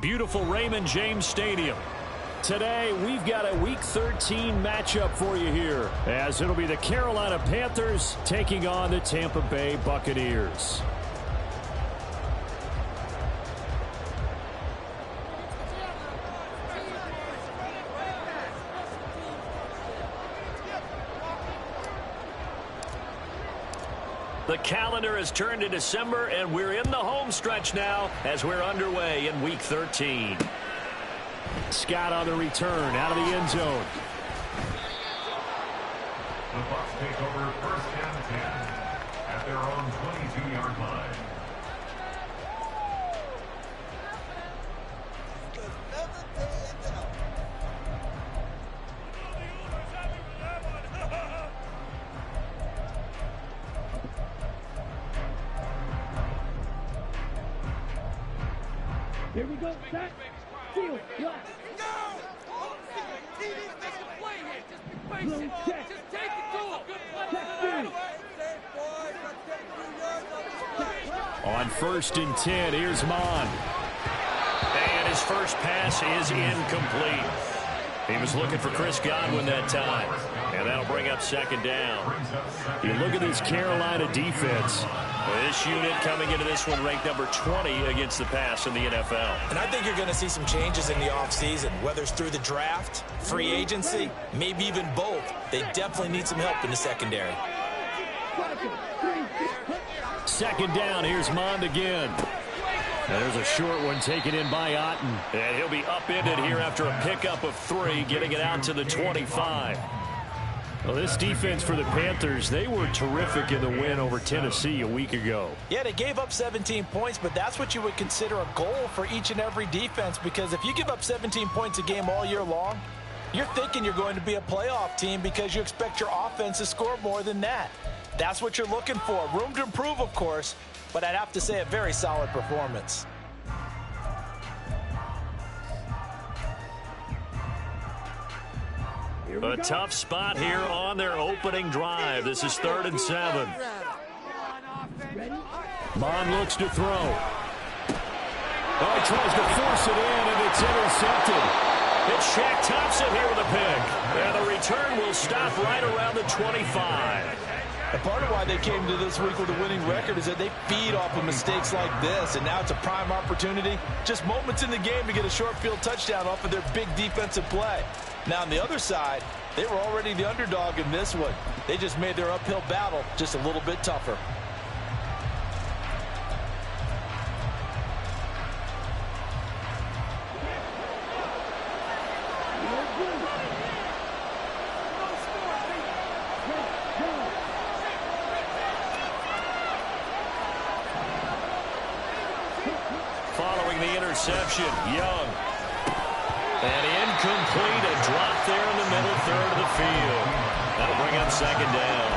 Beautiful Raymond James Stadium. Today, we've got a Week 13 matchup for you here, as it'll be the Carolina Panthers taking on the Tampa Bay Buccaneers. The calendar has turned to December, and we're in the home stretch now as we're underway in Week 13. Scott on the return out of the end zone. The Bucs take over first and 10 at their own 22-yard line. Here we go, set, field, left. Blue check. Just take it to him. Check three. On first and 10, here's Mon. And his first pass is incomplete. He was looking for Chris Godwin that time. And that'll bring up second down. You look at this Carolina defense. This unit coming into this one ranked number 20 against the pass in the NFL. And I think you're going to see some changes in the offseason, whether it's through the draft, free agency, maybe even both. They definitely need some help in the secondary. Second down, here's Mond again. And there's a short one taken in by Otten. And he'll be upended here after a pickup of 3, getting it out to the 25. Well, this defense for the Panthers, they were terrific in the win over Tennessee a week ago. Yeah, they gave up 17 points, but that's what you would consider a goal for each and every defense, because if you give up 17 points a game all year long, you're thinking you're going to be a playoff team because you expect your offense to score more than that. That's what you're looking for. Room to improve, of course, but I'd have to say a very solid performance. A tough spot here on their opening drive. This is 3rd and 7. Mond looks to throw. Oh, he tries to force it in, and it's intercepted. It's Shaq Thompson here with a pick. And the return will stop right around the 25. And part of why they came to this week with a winning record is that they feed off of mistakes like this, and now it's a prime opportunity. Just moments in the game to get a short field touchdown off of their big defensive play. Now, on the other side, they were already the underdog in this one. They just made their uphill battle just a little bit tougher. Following the interception, Young. And incomplete, a drop there in the middle third of the field. That'll bring up second down.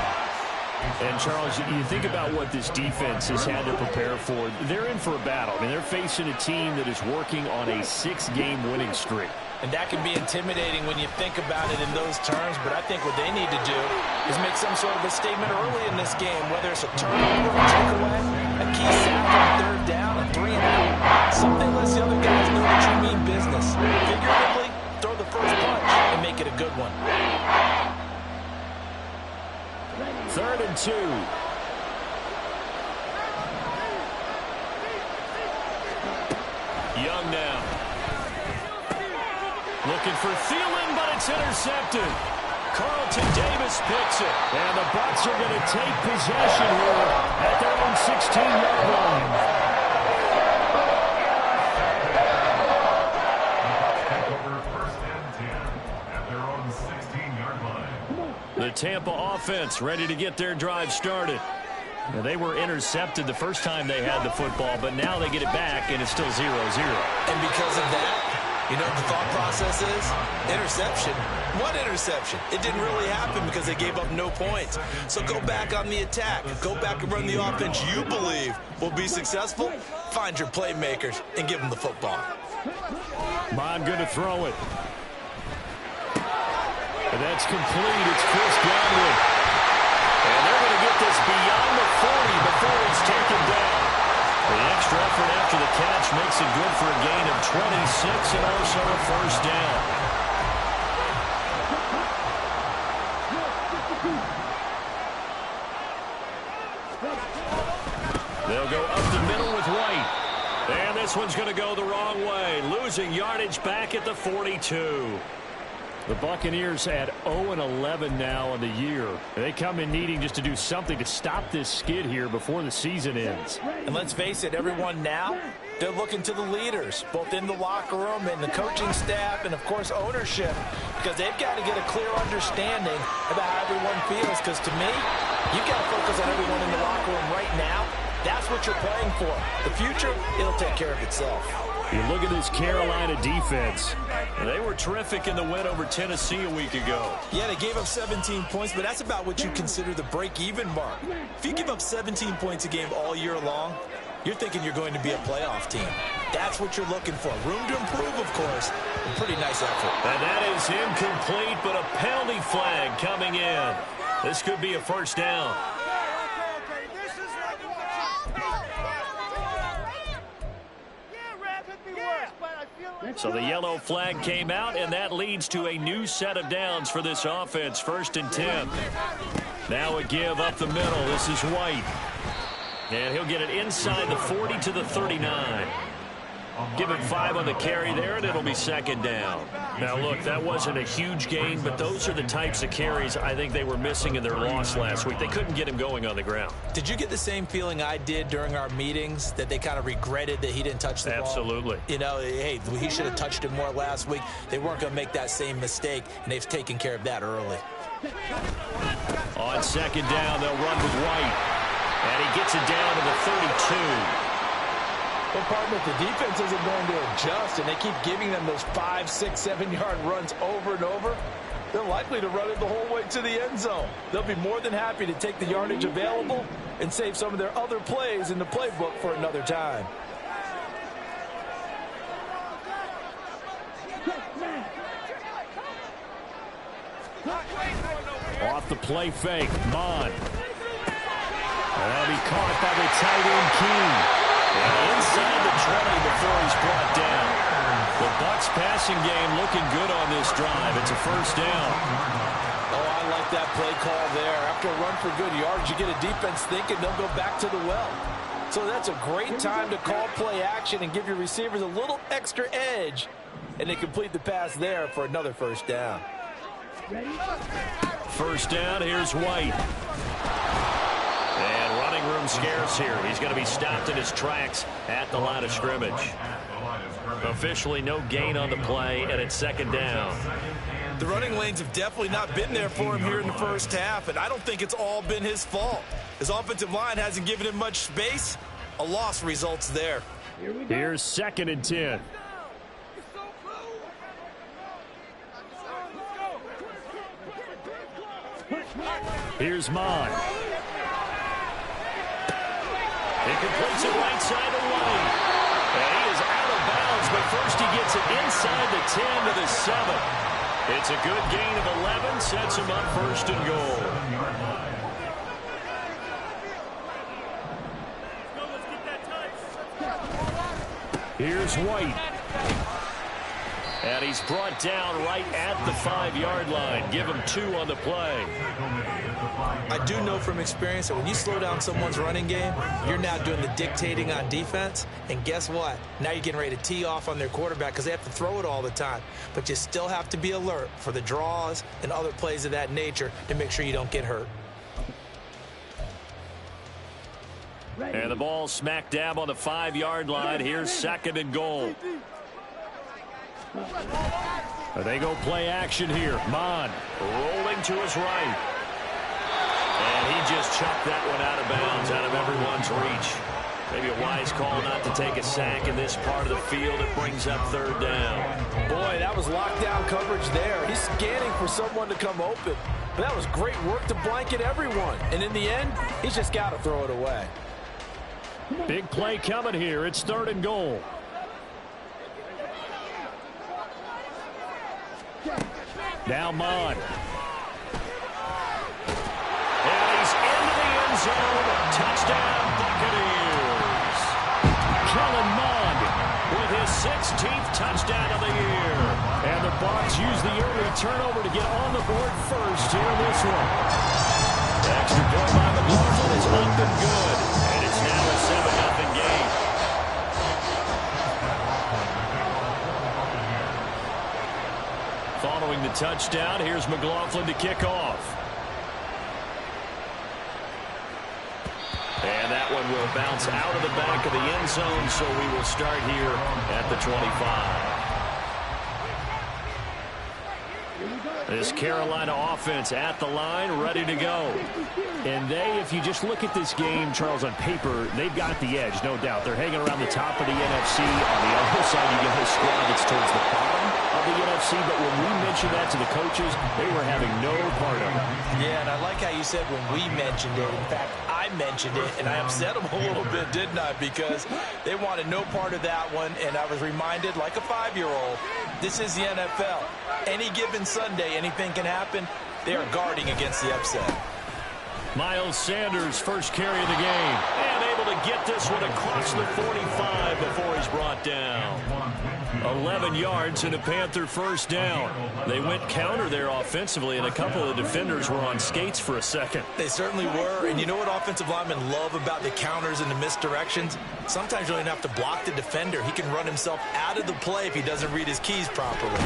And, Charles, you think about what this defense has had to prepare for. They're in for a battle. I mean, they're facing a team that is working on a 6-game winning streak. And that can be intimidating when you think about it in those terms, but I think what they need to do is make some sort of a statement early in this game, whether it's a turnover, a takeaway, a key sack on 3rd down, a 3 and out. Something lets the other guys know that you mean business. Figuratively, throw the first punch and make it a good one. 3rd and 2. Young now. Looking for Thielen, but it's intercepted. Carlton Davis picks it. And the Bucs are going to take possession here at their own 16-yard line. Take over first and 10 at their own 16-yard line. The Tampa offense ready to get their drive started. Now, they were intercepted the first time they had the football, but now they get it back, and it's still 0-0. And because of that, you know what the thought process is? Interception. What interception? It didn't really happen because they gave up no points. So go back on the attack. Go back and run the offense you believe will be successful. Find your playmakers and give them the football. Mond going to throw it. And that's complete. It's Chris Godwin. And they're going to get this beyond the 40 before he's taken down. The extra effort after the catch makes it good for a gain of 26 and also a first down. They'll go up the middle with White. And this one's going to go the wrong way. Losing yardage back at the 42. The Buccaneers at 0-11 now on the year. They come in needing just to do something to stop this skid here before the season ends. And let's face it, everyone now, they're looking to the leaders, both in the locker room and the coaching staff and, of course, ownership, because they've got to get a clear understanding about how everyone feels, because to me, you've got to focus on everyone in the locker room right now. That's what you're playing for. The future, it'll take care of itself. You look at this Carolina defense. They were terrific in the win over Tennessee a week ago. Yeah, they gave up 17 points, but that's about what you consider the break-even mark. If you give up 17 points a game all year long, you're thinking you're going to be a playoff team. That's what you're looking for. Room to improve, of course. A pretty nice effort. And that is incomplete, but a penalty flag coming in. This could be a first down. So the yellow flag came out, and that leads to a new set of downs for this offense. 1st and 10. Now a give up the middle. This is White. And he'll get it inside the 40 to the 39. Give him 5 on the carry there, and it'll be 2nd down. Now, look, that wasn't a huge gain, but those are the types of carries I think they were missing in their loss last week. They couldn't get him going on the ground. Did you get the same feeling I did during our meetings, that they kind of regretted that he didn't touch the ball? Absolutely. You know, hey, he should have touched it more last week. They weren't going to make that same mistake, and they've taken care of that early. On 2nd down, they'll run with White. And he gets it down to the 32. Well, partner, if the defense isn't going to adjust and they keep giving them those 5, 6, 7-yard runs over and over, they're likely to run it the whole way to the end zone. They'll be more than happy to take the yardage available and save some of their other plays in the playbook for another time. Off the play fake, Mon. And that'll be caught by the tight end King. And inside the 20 before he's brought down. The Bucs passing game looking good on this drive. It's a first down. Oh, I like that play call there. After a run for good yards, you get a defense thinking they'll go back to the well. So that's a great time to call play action and give your receivers a little extra edge. And they complete the pass there for another first down. First down, here's White. And running room scarce here. He's going to be stopped in his tracks at the line of scrimmage. Officially no gain on the play, and it's 2nd down. The running lanes have definitely not been there for him here in the first half, and I don't think it's all been his fault. His offensive line hasn't given him much space. A loss results there. Here's 2nd and 10. Here's Mon. He completes it right side of the lane. And he is out of bounds, but first he gets it inside the 10 to the 7. It's a good gain of 11, sets him up 1st and goal. Here's White. And he's brought down right at the 5-yard line. Give him 2 on the play. I do know from experience that when you slow down someone's running game, you're now doing the dictating on defense. And guess what? Now you're getting ready to tee off on their quarterback because they have to throw it all the time. But you still have to be alert for the draws and other plays of that nature to make sure you don't get hurt. And the ball smack dab on the 5-yard line. Here's 2nd and goal. They go play action here. Mon rolling to his right. And he just chucked that one out of bounds, out of everyone's reach. Maybe a wise call not to take a sack in this part of the field. It brings up 3rd down. Boy, that was lockdown coverage there. He's scanning for someone to come open. But that was great work to blanket everyone. And in the end, he's just got to throw it away. Big play coming here. It's 3rd and goal. Now Mon. And he's into the end zone. Touchdown, Buccaneers. turnover to get on the board first here in this one. The extra point by McLaughlin is up and good. And it's now a 7-0 game. Following the touchdown, here's McLaughlin to kick off. And that one will bounce out of the back of the end zone, so we will start here at the 25. This Carolina offense at the line, ready to go. And they, if you just look at this game, Charles, on paper, they've got the edge, no doubt. They're hanging around the top of the NFC. On the other side, you get a squad that's towards the bottom of the NFC. But when we mentioned that to the coaches, they were having no part of it. Yeah, and I like how you said when we mentioned it. In fact, I mentioned it, and I upset them a little bit, didn't I? Because they wanted no part of that one, and I was reminded, like a 5-year-old, this is the NFL. Any given Sunday, anything can happen. They are guarding against the upset. Miles Sanders, first carry of the game. And able to get this one across the 45 before he's brought down. 11 yards and a Panther first down. They went counter there offensively, and a couple of the defenders were on skates for a second. They certainly were, and you know what offensive linemen love about the counters and the misdirections? Sometimes you don't even have to block the defender. He can run himself out of the play if he doesn't read his keys properly.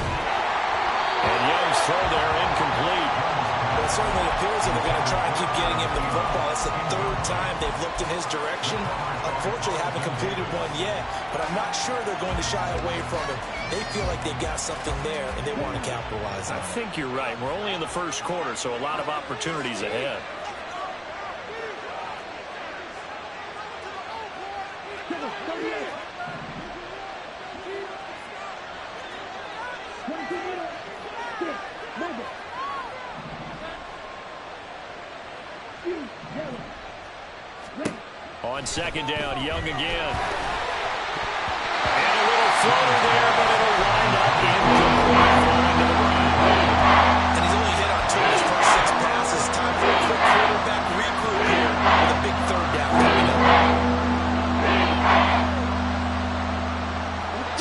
And Young's throw there incomplete. Well, it certainly appears that they're going to try and keep getting him the football. It's the third time they've looked in his direction. Unfortunately, haven't completed one yet, but I'm not sure they're going to shy away from him. They feel like they've got something there, and they want to capitalize on it. I think you're right. We're only in the first quarter, so a lot of opportunities ahead. On second down, Young again. And a little floater there, but it'll wind up incomplete. And he's only hit on 2 of his first 6 passes. Time for a quick quarterback regroup here with a big third down coming up.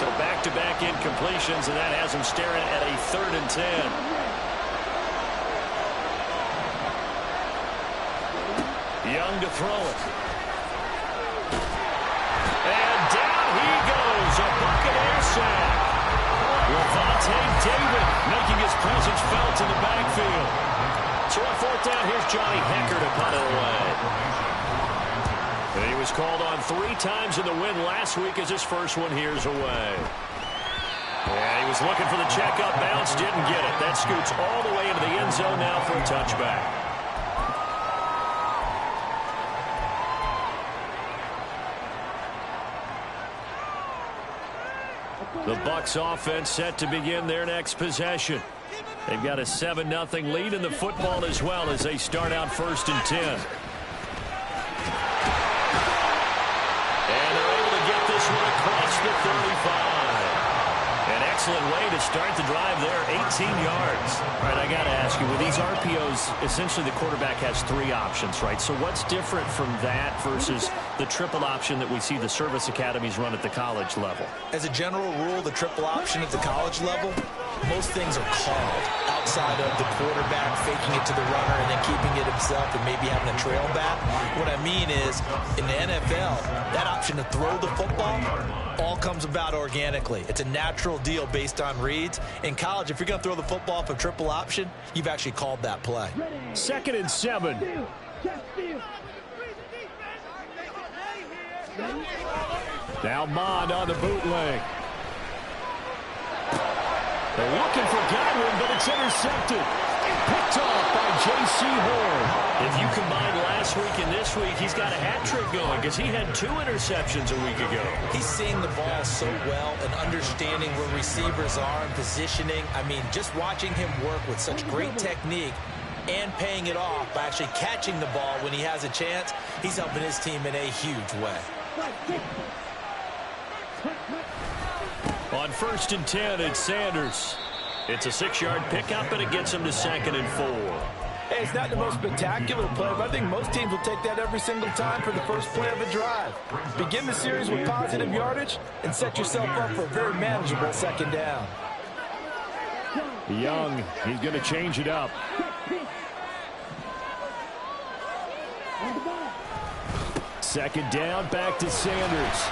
So back-to-back incompletions, and that has him staring at a 3rd and 10. Young to throw it. And down he goes, a Buccaneer sack. Levante David making his presence felt in the backfield. So on 4th down, here's Johnny Hecker to punt it away. And he was called on 3 times in the win last week as his first one here's away. Yeah, he was looking for the checkup bounce, didn't get it. That scoots all the way into the end zone now for a touchback. The Bucs offense set to begin their next possession. They've got a 7-0 lead in the football as well as they start out 1st and 10. And they're able to get this one across the 35. An excellent way to start the drive there, 18 yards. All right, I got to ask you, with these RPOs, essentially the quarterback has 3 options, right? So what's different from that versus the triple option that we see the service academies run at the college level? As a general rule, the triple option at the college level, most things are called outside of the quarterback faking it to the runner and then keeping it himself and maybe having a trail back. What I mean is, in the NFL, that option to throw the football all comes about organically. It's a natural deal based on reads. In college, if you're going to throw the football for triple option, you've actually called that play. 2nd and 7. Now Mond on the bootleg. They're looking for Godwin, but it's intercepted. Picked off by J.C. Horn. If you combine last week and this week, he's got a hat trick going because he had 2 interceptions a week ago. He's seeing the ball so well and understanding where receivers are and positioning. I mean, just watching him work with such great technique and paying it off by actually catching the ball when he has a chance, he's helping his team in a huge way. On 1st and 10, it's Sanders. It's a 6-yard pickup, and it gets him to 2nd and 4. Hey, it's not the most spectacular play, but I think most teams will take that every single time for the first play of a drive. Begin the series with positive yardage and set yourself up for a very manageable 2nd down. Young, he's going to change it up. Second down, back to Sanders.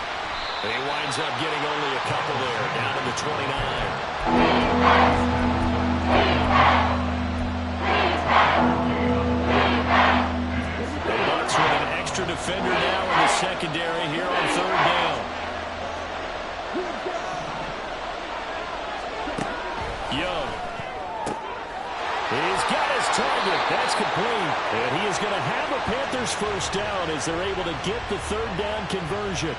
He winds up getting only a couple there, down to the 29. The Bucs with an extra defender now in the secondary here on third down. Young. He's got his target. That's complete. And he is going to have a Panthers first down as they're able to get the third down conversion.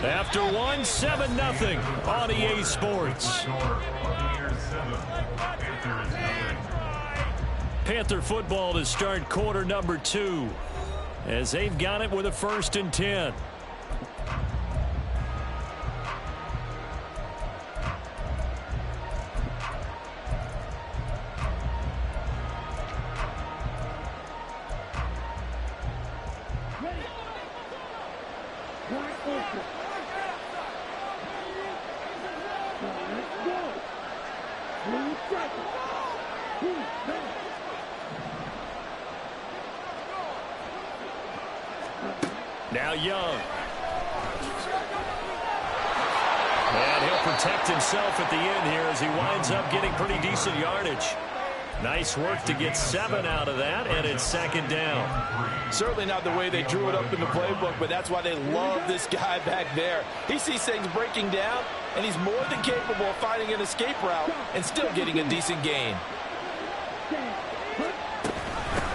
After one, 7-0 on EA Sports. Panther football to start quarter number 2 as they've got it with a 1st and 10. Now Young. And he'll protect himself at the end here as he winds up getting pretty decent yardage. Nice work to get 7 out of that, and it's second down. Certainly not the way they drew it up in the playbook, but that's why they love this guy back there. He sees things breaking down, and he's more than capable of finding an escape route and still getting a decent gain.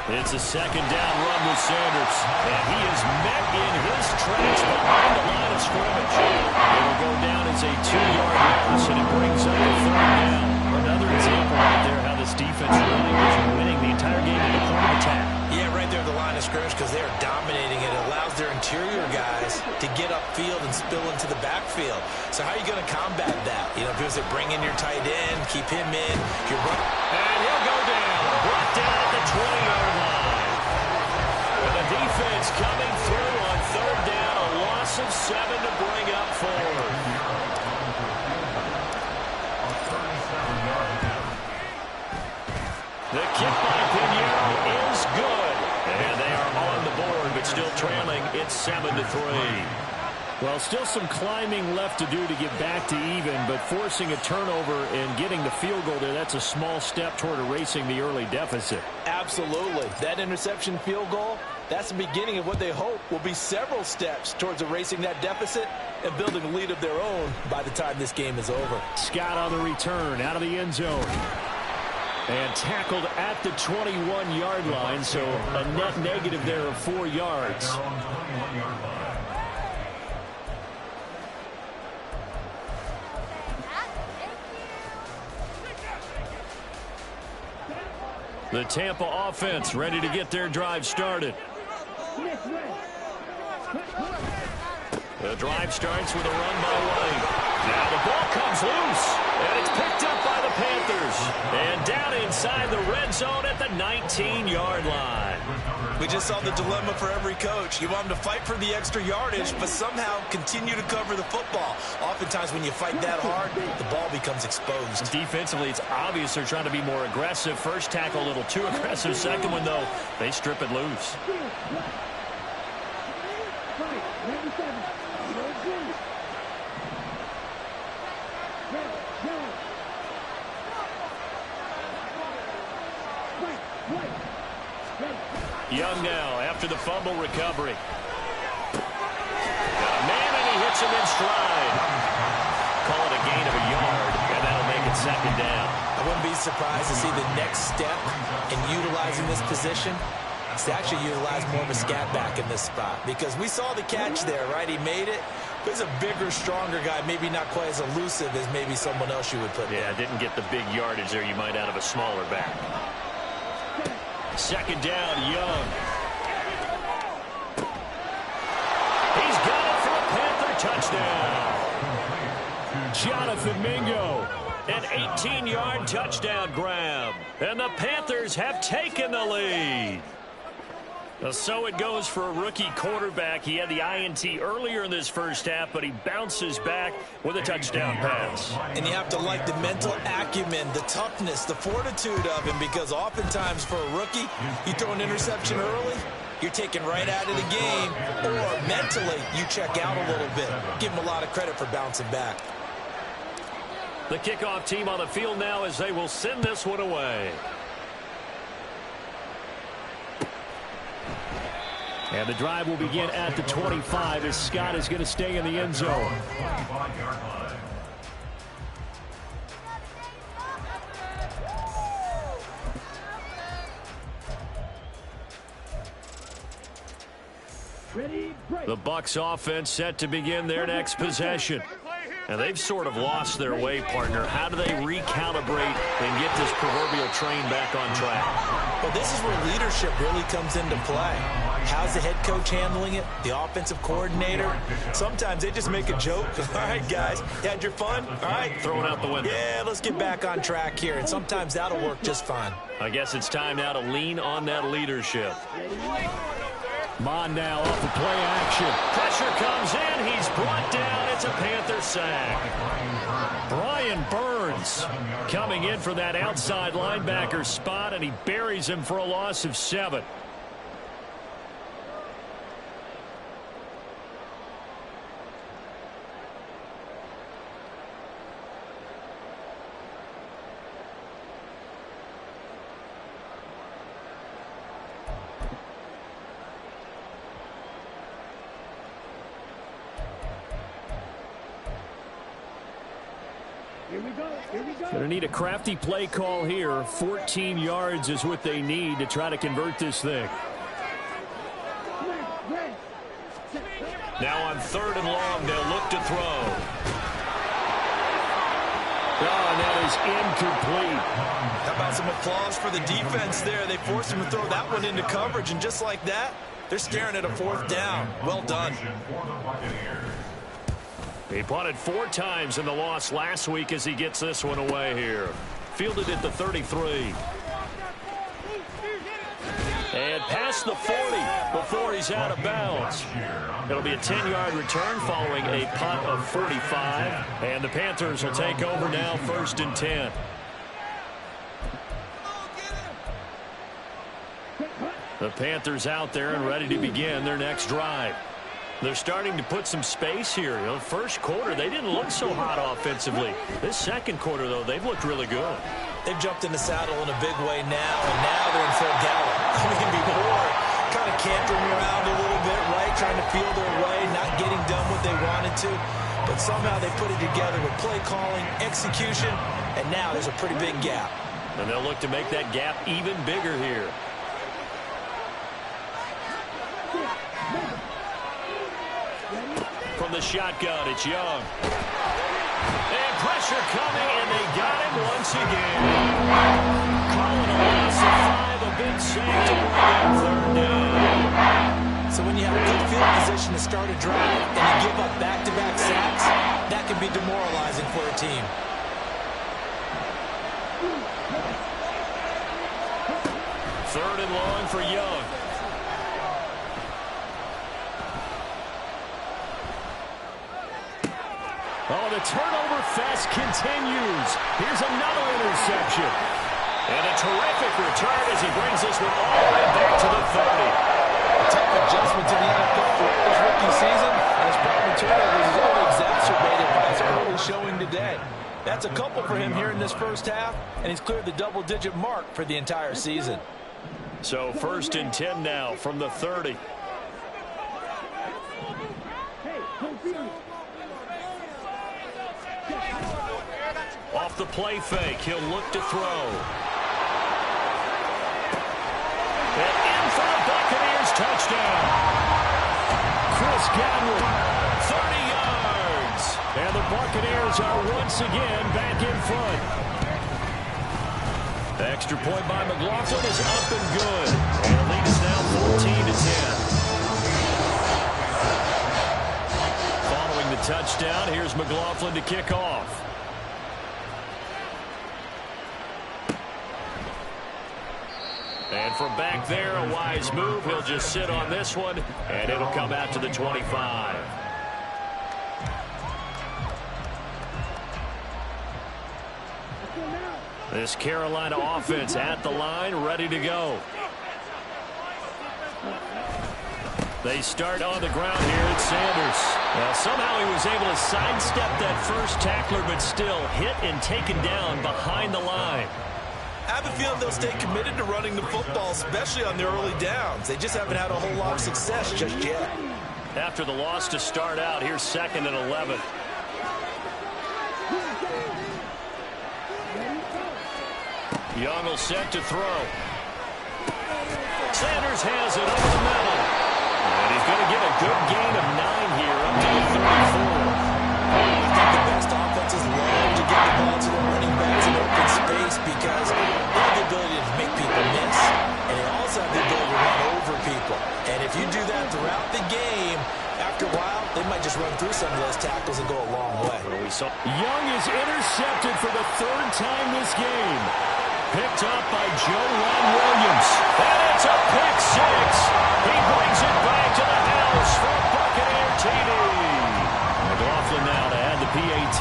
It's a second down run with Sanders, and he is met in his tracks behind the line of scrimmage. It'll go down as a 2-yard loss, and it brings up a third down. Another example right there how this defense really was winning the entire game at the point of attack. Yeah, right there at the line of scrimmage because they are dominating it. It allows their interior guys to get upfield and spill into the backfield. So how are you going to combat that? You know, because they bring in your tight end, keep him in. You're running. And he'll go down. Brought down at the 20-yard line. And the defense coming through on third down. A loss of 7 to bring up 4. The kick by Pinheiro is good. And they are on the board, but still trailing. It's 7-3. Well, still some climbing left to do to get back to even, but forcing a turnover and getting the field goal there, that's a small step toward erasing the early deficit. Absolutely. That interception field goal, that's the beginning of what they hope will be several steps towards erasing that deficit and building a lead of their own by the time this game is over. Scott on the return out of the end zone. And tackled at the 21-yard line, so a net negative there of 4 yards. The Tampa offense ready to get their drive started. The drive starts with a run by White. Now the ball comes loose, and it's picked up by the Panthers. And down inside the red zone at the 19-yard line. We just saw the dilemma for every coach. You want them to fight for the extra yardage, but somehow continue to cover the football. Oftentimes when you fight that hard, the ball becomes exposed. Defensively, it's obvious they're trying to be more aggressive. First tackle a little too aggressive. Second one, though, they strip it loose. Young now after the fumble recovery. Got a man, and he hits him in stride. Call it a gain of a yard, and that'll make it second down. I wouldn't be surprised to see the next step in utilizing this position is to actually utilize more of a scat back in this spot, because we saw the catch there, right? He made it. He's a bigger, stronger guy, maybe not quite as elusive as maybe someone else you would put there. Yeah, didn't get the big yardage there you might out of a smaller back. Second down, Young. He's got it for a Panther touchdown. Jonathan Mingo, an 18-yard touchdown grab. And the Panthers have taken the lead. So it goes for a rookie quarterback. He had the INT earlier in this first half, but he bounces back with a touchdown pass. And you have to like the mental acumen, the toughness, the fortitude of him, because oftentimes for a rookie, you throw an interception early, you're taken right out of the game, or mentally you check out a little bit. Give him a lot of credit for bouncing back. The kickoff team on the field now as they will send this one away. And the drive will begin at the 25 as Scott is going to stay in the end zone. 25-yard line. Ready, break. The Bucs offense set to begin their next possession. And they've sort of lost their way, partner. How do they recalibrate and get this proverbial train back on track? Well, this is where leadership really comes into play. How's the head coach handling it? The offensive coordinator? Sometimes they just make a joke. All right, guys, you had your fun? All right. Throw it out the window. Yeah, let's get back on track here. And sometimes that'll work just fine. I guess it's time now to lean on that leadership. Mon now off the play action. Pressure comes in. He's brought down. It's a Panther sack. Brian Burns coming in for that outside linebacker spot, and he buries him for a loss of 7. Here we go. Here we go. Going to need a crafty play call here. 14 yards is what they need to try to convert this thing. Now on 3rd and long, they'll look to throw. Oh, and that is incomplete. How about some applause for the defense there? They forced him to throw that one into coverage, and just like that, they're staring at a 4th down. Well done. He punted 4 times in the loss last week as he gets this one away here. Fielded at the 33. And past the 40 before he's out of bounds. It'll be a 10-yard return following a punt of 45. And the Panthers will take over now, 1st and 10. The Panthers out there and ready to begin their next drive. They're starting to put some space here. You know, first quarter, they didn't look so hot offensively. This second quarter, though, they've looked really good. They've jumped in the saddle in a big way now, and now they're in full gallop. I mean, before, kind of cantering around a little bit, right, trying to feel their way, not getting done what they wanted to. But somehow they put it together with play calling, execution, and now there's a pretty big gap. And they'll look to make that gap even bigger here. From the shotgun, it's Young. And pressure coming, and they got him once again. Calling a loss of 5, a big sack to bring up 3rd down. So when you have a good field position to start a drive and you give up back-to-back sacks, that can be demoralizing for a team. Third and long for Young. Oh, the turnover fest continues. Here's another interception. And a terrific return as he brings this one all the way back to the 30. A tough adjustment to the NFL for his rookie season, and his problem turnovers is only exacerbated by his early showing today. That's a couple for him here in this first half, and he's cleared the double-digit mark for the entire season. So 1st and 10 now from the 30. Off the play fake, he'll look to throw. And in for the Buccaneers touchdown. Chris Godwin, 30 yards. And the Buccaneers are once again back in front. The extra point by McLaughlin is up and good. And the lead is now 14-10. Following the touchdown, here's McLaughlin to kick off. And And from back there, a wise move. He'll just sit on this one, and it'll come out to the 25. This Carolina offense at the line, ready to go. They start on the ground here at Sanders. Well, somehow he was able to sidestep that first tackler, but still hit and taken down behind the line. I have a feeling they'll stay committed to running the football, especially on their early downs. They just haven't had a whole lot of success just yet. After the loss to start out, here's 2nd and 11. Young will set to throw. Sanders has it over the middle. And he's going to get a good gain of 9 here up to the 34. I think the best offenses love to get the ball to the running backs in open space because they have the ability to make people miss. And they also have the ability to run over people. And if you do that throughout the game, after a while, they might just run through some of those tackles and go a long way. Young is intercepted for the 3rd time this game. Picked up by Joanne Williams. And it's a pick 6. He brings it back to the house for Buccaneer TD. McLaughlin now to add the PAT.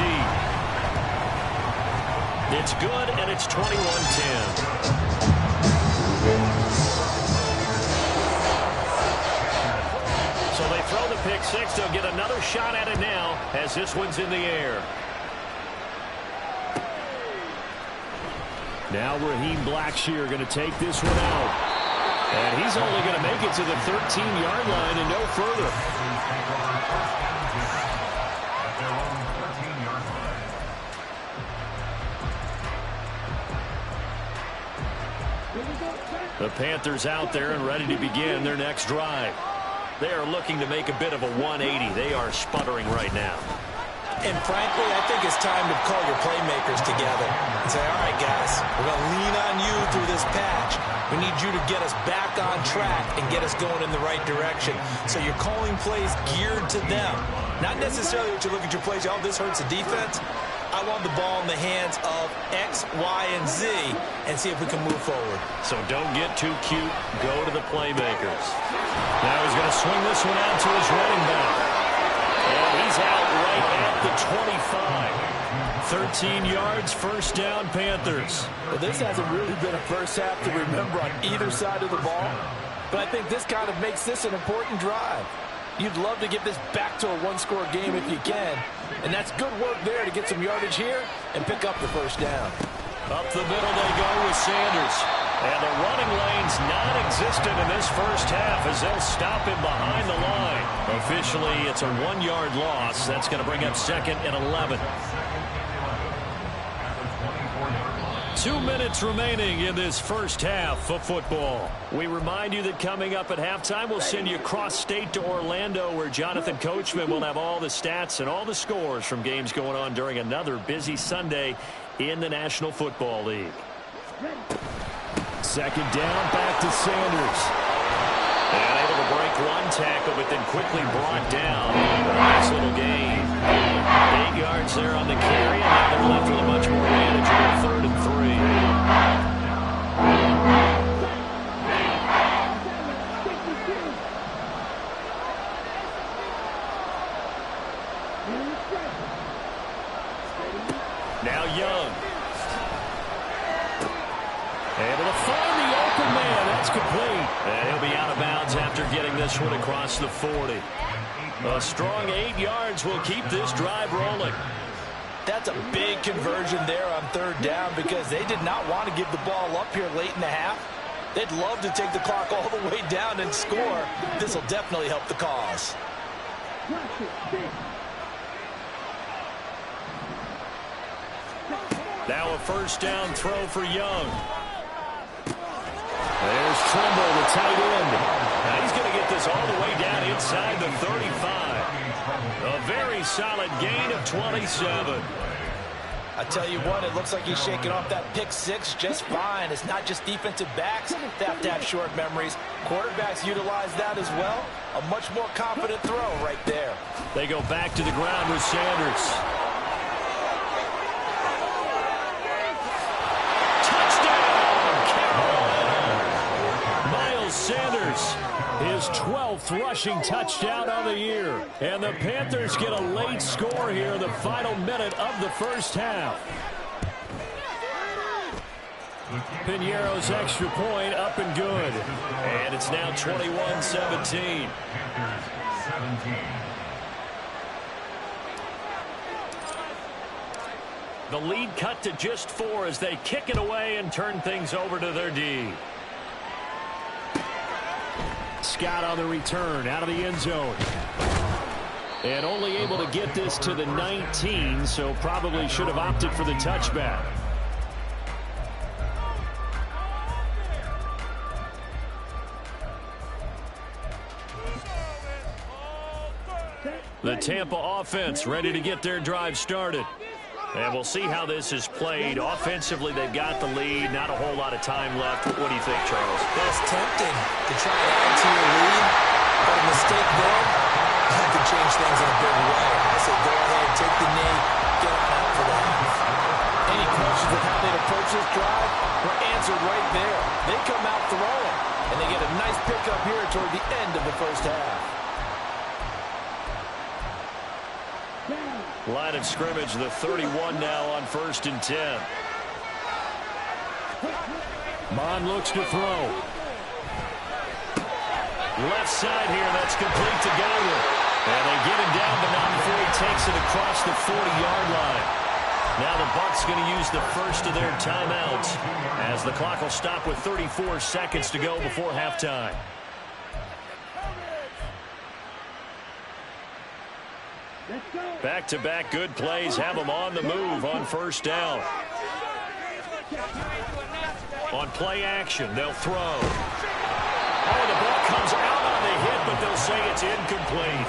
It's good, and it's 21-10. So they throw the pick 6. They'll get another shot at it now as this one's in the air. Now Raheem Blackshear going to take this one out. And he's only going to make it to the 13-yard line and no further. The Panthers out there and ready to begin their next drive. They are looking to make a bit of a 180. They are sputtering right now. And frankly, I think it's time to call your playmakers together and say, all right, guys, we're going to lean on you through this patch. We need you to get us back on track and get us going in the right direction. So you're calling plays geared to them. Not necessarily that you look at your plays, oh, this hurts the defense. I want the ball in the hands of X, Y, and Z and see if we can move forward. So don't get too cute. Go to the playmakers. Now he's going to swing this one out to his running back. And he's out right at the 25. 13 yards, first down, Panthers. Well, this hasn't really been a first half to remember on either side of the ball. But I think this kind of makes this an important drive. You'd love to get this back to a one-score game if you can. And that's good work there to get some yardage here and pick up the first down. Up the middle they go with Sanders. And the running lane's non-existent in this first half as they'll stop him behind the line. Officially, it's a 1-yard loss. That's going to bring up 2nd and 11. 2 minutes remaining in this first half of football. We remind you that coming up at halftime, we'll send you cross-state to Orlando, where Jonathan Coachman will have all the stats and all the scores from games going on during another busy Sunday in the National Football League. 2nd down, back to Sanders. And able to break one tackle, but then quickly brought down. Nice little gain. 8 yards there on the carry, and now they're left with a much more manageable 3rd and 3. Now Young. Able to find the open man. That's complete. And he'll be out of bounds after getting this one across the 40. A strong 8 yards will keep this drive rolling. That's a big conversion there on 3rd down because they did not want to give the ball up here late in the half. They'd love to take the clock all the way down and score. This will definitely help the cause. Now a first down throw for Young. There's Trimble, the tight end. Now he's going to get this all the way down inside the 35. A very solid gain of 27. I tell you what, it looks like he's shaking off that pick 6 just fine. It's not just defensive backs that have to have short memories. Quarterbacks utilize that as well. A much more confident throw right there. They go back to the ground with Sanders. his 12th rushing touchdown of the year. And the Panthers get a late score here in the final minute of the first half. Piñeiro's extra point up and good. And it's now 21-17. The lead cut to just 4 as they kick it away and turn things over to their D. Scott on the return out of the end zone. And only able to get this to the 19, so probably should have opted for the touchback. The Tampa offense ready to get their drive started. And we'll see how this is played. Offensively, they've got the lead. Not a whole lot of time left. What do you think, Charles? It's tempting to try and add to your lead, but a mistake there could change things in a big way. I say go ahead, take the knee, get on out for the half. Any questions of how they'd approach this drive were answered right there. They come out throwing, and they get a nice pickup here toward the end of the first half. Line of scrimmage, the 31 now on 1st and 10. Mon looks to throw. Left side here, that's complete to Godwin. And they get him down, but not before he takes it across the 40-yard line. Now the Bucs going to use the first of their timeouts as the clock will stop with 34 seconds to go before halftime. Back-to-back good plays have them on the move on first down. On play action, they'll throw. Oh, the ball comes out on the hit, but they'll say it's incomplete.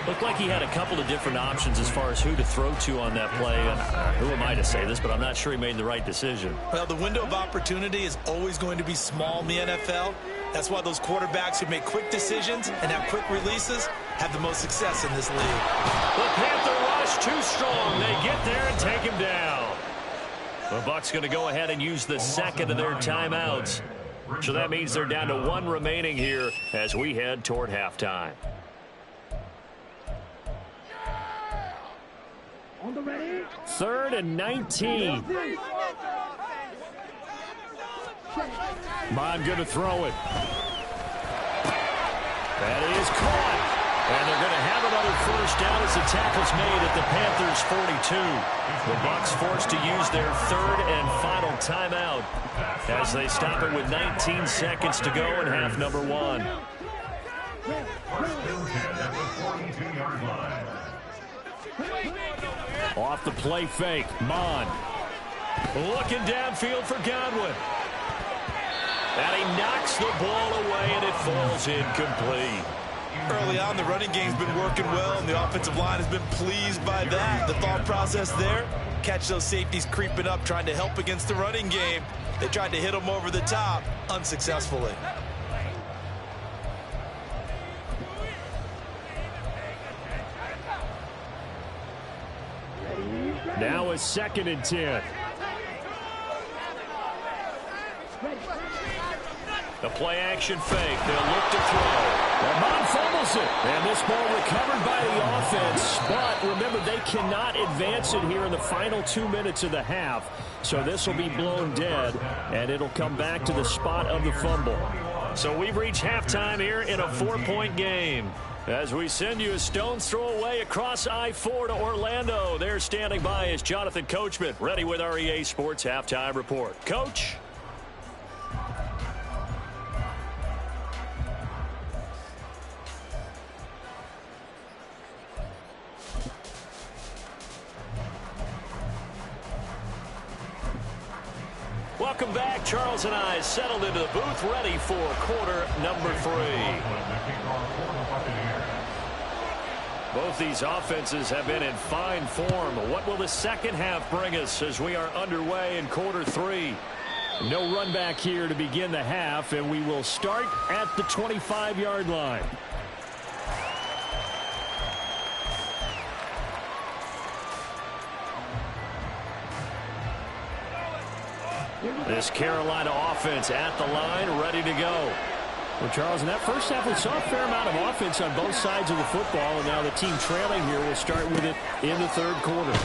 Looked like he had a couple of different options as far as who to throw to on that play. And who am I to say this, but I'm not sure he made the right decision. Well, the window of opportunity is always going to be small in the NFL. That's why those quarterbacks who make quick decisions and have quick releases have the most success in this league. The Panther rush too strong. They get there and take him down. The Bucs going to go ahead and use the second of their timeouts. So that means they're down to 1 remaining here as we head toward halftime. On the ready. 3rd and 19. Mon going to throw it. That is caught. And they're going to have another first down as the tackle's made at the Panthers' 42. The Bucs forced to use their 3rd and final timeout as they stop it with 19 seconds to go in half number 1. Off the play fake, Mon. Looking downfield for Godwin. And he knocks the ball away, and it falls incomplete. Early on, the running game's been working well, and the offensive line has been pleased by that. The thought process there, catch those safeties creeping up, trying to help against the running game. They tried to hit them over the top, unsuccessfully. Now a 2nd and 10. The play action fake. They'll look to throw. Mon fumbles it. And this ball recovered by the offense. But remember, they cannot advance it here in the final 2 minutes of the half. So this will be blown dead, and it'll come back to the spot of the fumble. So we've reached halftime here in a 4-point game. As we send you a stone's throw away across I-4 to Orlando. There standing by is Jonathan Coachman, ready with our EA Sports Halftime Report. Coach? Welcome back. Charles and I settled into the booth, ready for quarter number 3. Both these offenses have been in fine form. What will the second half bring us as we are underway in quarter 3? No run back here to begin the half, and we will start at the 25-yard line. This Carolina offense at the line, ready to go. Well, Charles, in that first half, we saw a fair amount of offense on both sides of the football, and now the team trailing here will start with it in the third quarter.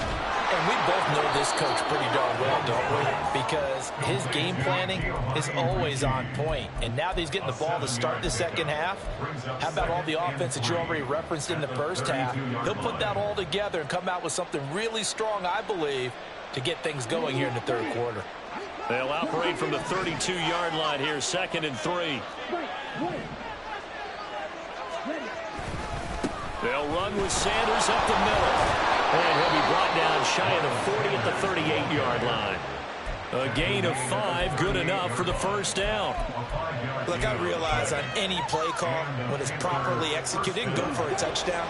And we both know this coach pretty darn well, don't we? Because his game planning is always on point. And now that he's getting the ball to start the second half, how about all the offense that you already referenced in the first half? He'll put that all together and come out with something really strong, I believe, to get things going here in the third quarter. They'll operate from the 32-yard line here, 2nd and 3. They'll run with Sanders up the middle. And he'll be brought down shy of the 40 at the 38-yard line. A gain of 5, good enough for the first down. Look, I realize on any play call, when it's properly executed, and go for a touchdown.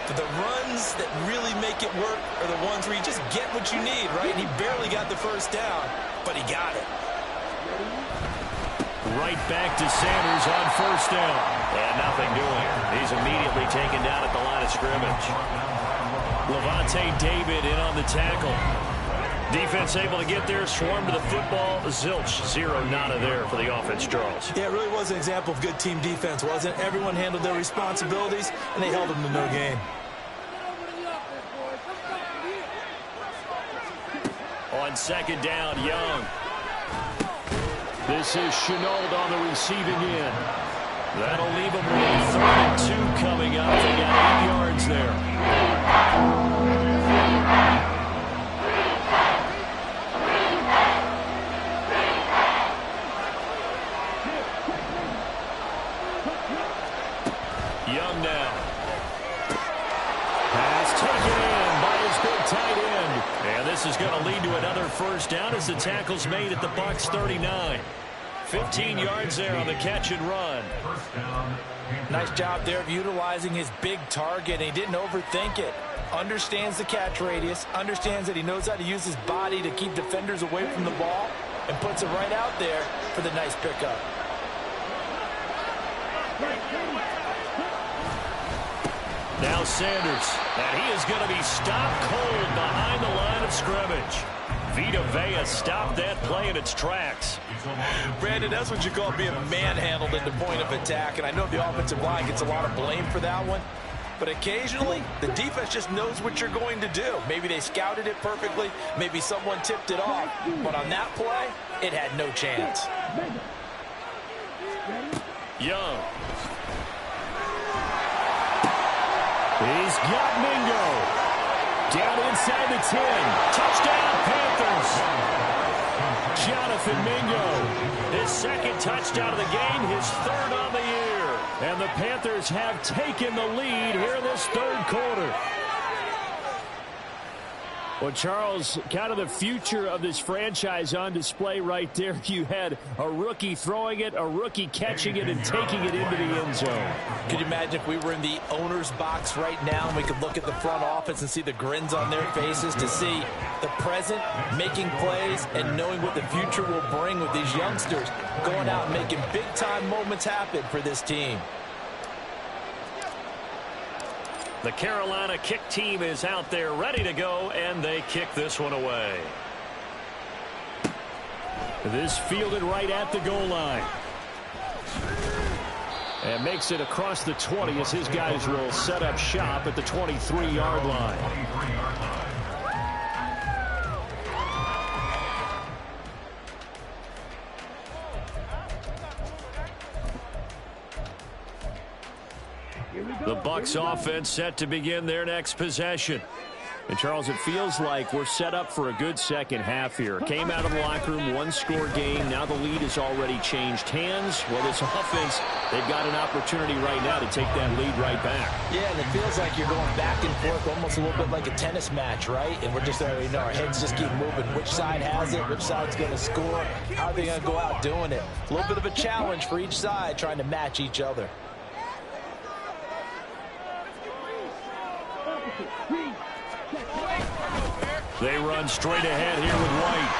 But the runs that really make it work are the ones where you just get what you need, right? And he barely got the first down, but he got it. Right back to Sanders on first down. And nothing doing. He's immediately taken down at the line of scrimmage. Levante David in on the tackle. Defense able to get there, swarm to the football. Zilch, 0 nada there for the offense, Charles. Yeah, it really was an example of good team defense, wasn't it? Everyone handled their responsibilities, and they held them to no gain. On second down, Young. This is Chenault on the receiving end. That'll leave them with a 3rd and 2 coming up. They got 8 yards there. Young now. Pass taken in by his big tight end. And this is going to lead to another first down as the tackle's made at the Bucs 39. 15 yards there on the catch and run. Nice job there of utilizing his big target. He didn't overthink it. Understands the catch radius. Understands that he knows how to use his body to keep defenders away from the ball. And puts it right out there for the nice pickup. Now Sanders. And he is going to be stopped cold behind the line of scrimmage. Vita Vea stopped that play in its tracks. Brandon, that's what you call being manhandled at the point of attack. And I know the offensive line gets a lot of blame for that one. But occasionally, the defense just knows what you're going to do. Maybe they scouted it perfectly. Maybe someone tipped it off. But on that play, it had no chance. Young. He's got Mingo. Down inside the 10. Touchdown, Panthers. Jonathan Mingo. His 2nd touchdown of the game, his 3rd on the year. And the Panthers have taken the lead here in this 3rd quarter. Well, Charles, kind of the future of this franchise on display right there. You had a rookie throwing it, a rookie catching it, and taking it into the end zone. Could you imagine if we were in the owner's box right now and we could look at the front office and see the grins on their faces, to see the present making plays and knowing what the future will bring with these youngsters going out and making big-time moments happen for this team. The Carolina kick team is out there ready to go, and they kick this one away. This fielded right at the goal line. And makes it across the 20 as his guys will set up shop at the 23-yard line. The Bucs offense set to begin their next possession. And, Charles, it feels like we're set up for a good second half here. Came out of the locker room, one-score game. Now the lead has already changed hands. Well, this offense, they've got an opportunity right now to take that lead right back. Yeah, and it feels like you're going back and forth, almost a little bit like a tennis match, right? And we're just, our heads just keep moving. Which side has it? Which side's going to score? How are they going to go out doing it? A little bit of a challenge for each side, trying to match each other. They run straight ahead here with White.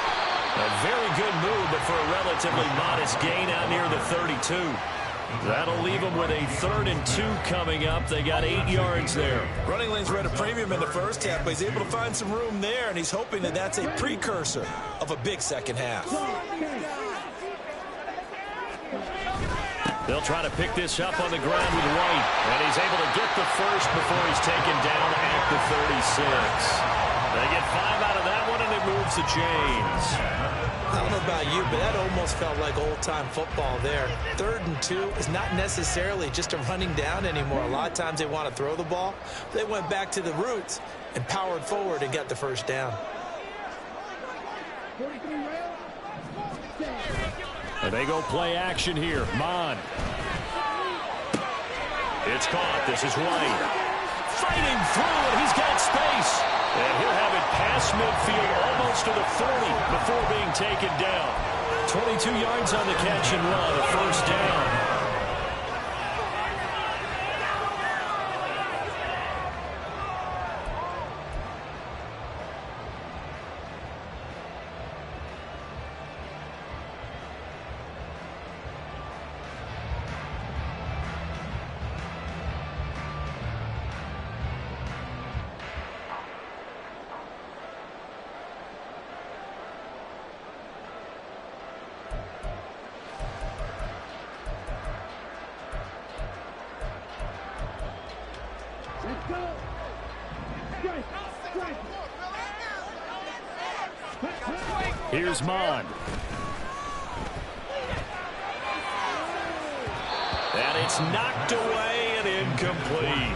A very good move, but for a relatively modest gain out near the 32. That'll leave them with a 3rd and 2 coming up. They got 8 yards there. Running lanes were at a premium in the first half, but he's able to find some room there, and he's hoping that that's a precursor of a big second half. They'll try to pick this up on the ground with White. And he's able to get the first before he's taken down at the 36. They get 5 out of that one, and it moves the chains. I don't know about you, but that almost felt like old-time football there. 3rd and 2 is not necessarily just a running down anymore. A lot of times they want to throw the ball. They went back to the roots and powered forward and got the first down. And they go play action here. Mon. It's caught. This is White. Fighting through, and he's got space. And he'll have it past midfield, almost to the 40 before being taken down. 22 yards on the catch and run, a first down. Here's Mon. And it's knocked away and incomplete.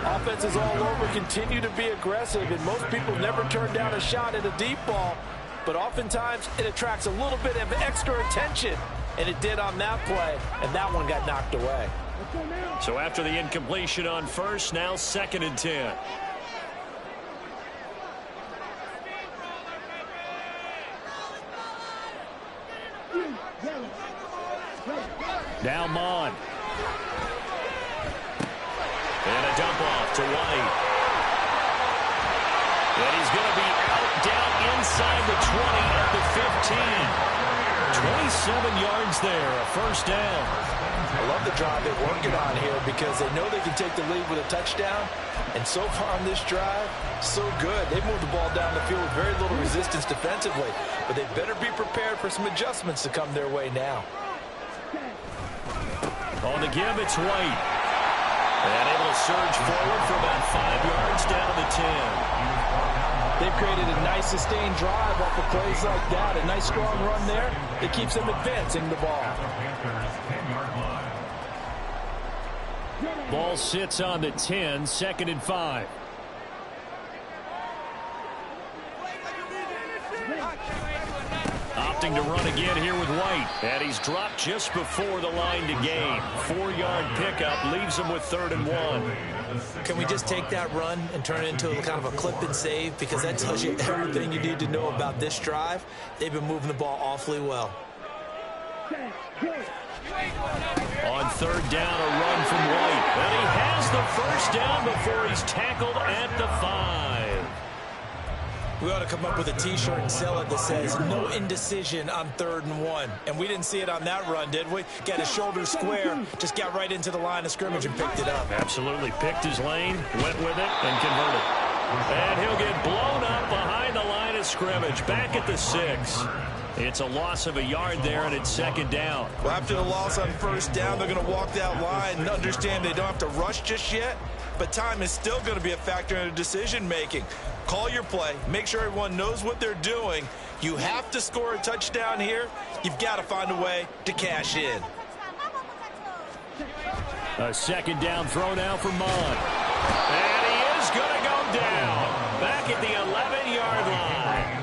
Offenses all over continue to be aggressive, and most people never turn down a shot at a deep ball. But oftentimes, it attracts a little bit of extra attention, and it did on that play, and that one got knocked away. So after the incompletion on first, now 2nd and 10. Now Mon. And a dump off to White. And he's going to be out down inside the 20 at the 15. 27 yards there, a first down. I love the drive they're working on here because they know they can take the lead with a touchdown. And so far on this drive, so good. They've moved the ball down the field with very little resistance defensively. But they better be prepared for some adjustments to come their way now. On the give, it's White. And able to surge forward for about 5 yards down to the 10. They've created a nice sustained drive off of plays like that. A nice strong run there that keeps them advancing the ball. Ball sits on the 10, 2nd and 5. Opting to run again here with White. And he's dropped just before the line to gain. 4-yard pickup leaves him with 3rd and 1. Can we just take that run and turn it into kind of a clip and save? Because that tells you everything you need to know about this drive. They've been moving the ball awfully well. On 3rd down, a run from White. And he has the first down before he's tackled at the 5. We ought to come up with a T-shirt and sell it that says, no indecision on 3rd and 1. And we didn't see it on that run, did we? Got his shoulder square, just got right into the line of scrimmage and picked it up. Absolutely. Picked his lane, went with it, and converted. And he'll get blown up behind the line of scrimmage, back at the 6. It's a loss of a yard there, and it's 2nd down. Well, after the loss on 1st down, they're going to walk that line and understand they don't have to rush just yet. But time is still going to be a factor in decision-making. Call your play. Make sure everyone knows what they're doing. You have to score a touchdown here. You've got to find a way to cash in. A 2nd down throw now for Mon. And he is going to go down. Back at the 11-yard line.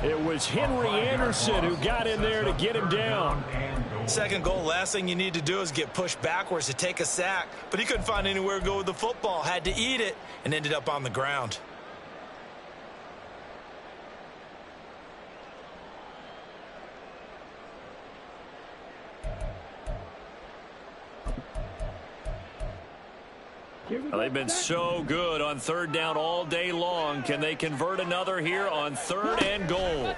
It was Henry Anderson who got in there to get him down. 2nd goal, last thing you need to do is get pushed backwards to take a sack. But he couldn't find anywhere to go with the football. Had to eat it and ended up on the ground. They've been so good on 3rd down all day long. Can they convert another here on 3rd and goal?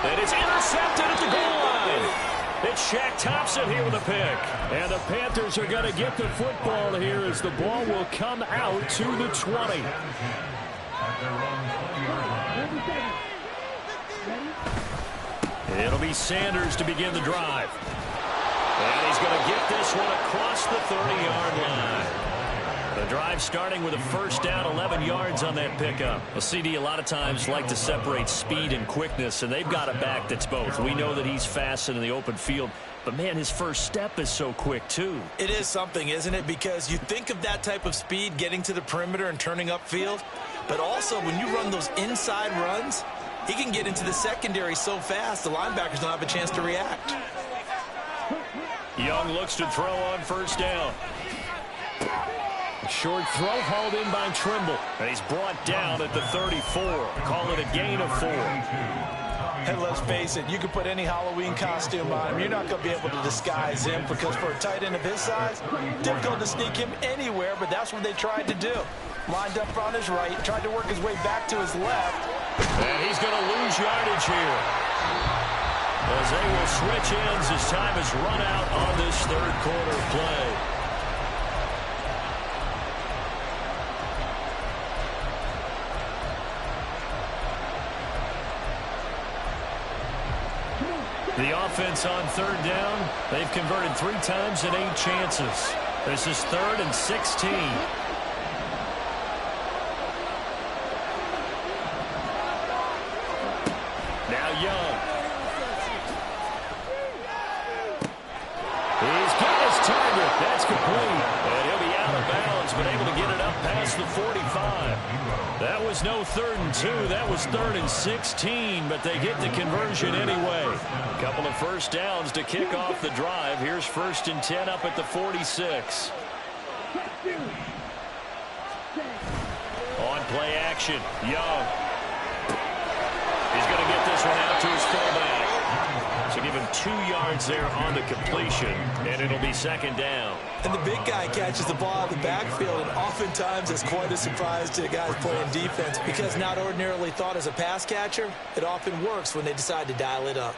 And it's intercepted at the goal line. It's Shaq Thompson here with a pick. And the Panthers are going to get the football here as the ball will come out to the 20. It'll be Sanders to begin the drive. And he's going to get this one across the 30-yard line. The drive starting with a first down, 11 yards on that pickup. Well, CD a lot of times like to separate speed and quickness, and they've got a back that's both. We know that he's fast in the open field, but, man, his first step is so quick, too. It is something, isn't it? Because you think of that type of speed getting to the perimeter and turning upfield, but also when you run those inside runs, he can get into the secondary so fast the linebackers don't have a chance to react. Young looks to throw on first down. Short throw hauled in by Trimble. And he's brought down at the 34. Call it a gain of 4. And let's face it, you can put any Halloween costume on him. You're not going to be able to disguise him because for a tight end of his size, difficult to sneak him anywhere, but that's what they tried to do. Lined up on his right, tried to work his way back to his left. And he's going to lose yardage here, as they will switch ends as time has run out on this third quarter play. The offense on third down, they've converted 3 times in 8 chances. This is 3rd and 16. Now Young. He's got his target. That's complete. And he'll be out of bounds, but able to get it up past the 45. That was no 3rd and 2. That was 3rd and 16, but they get the conversion anyway. A couple of first downs to kick off the drive. Here's 1st and 10 up at the 46. On play action, Young. He's going to get this one out to his fullback. So give him 2 yards there on the completion, and it'll be 2nd down. And the big guy catches the ball out of the backfield, and oftentimes it's quite a surprise to the guys playing defense because not ordinarily thought as a pass catcher, it often works when they decide to dial it up.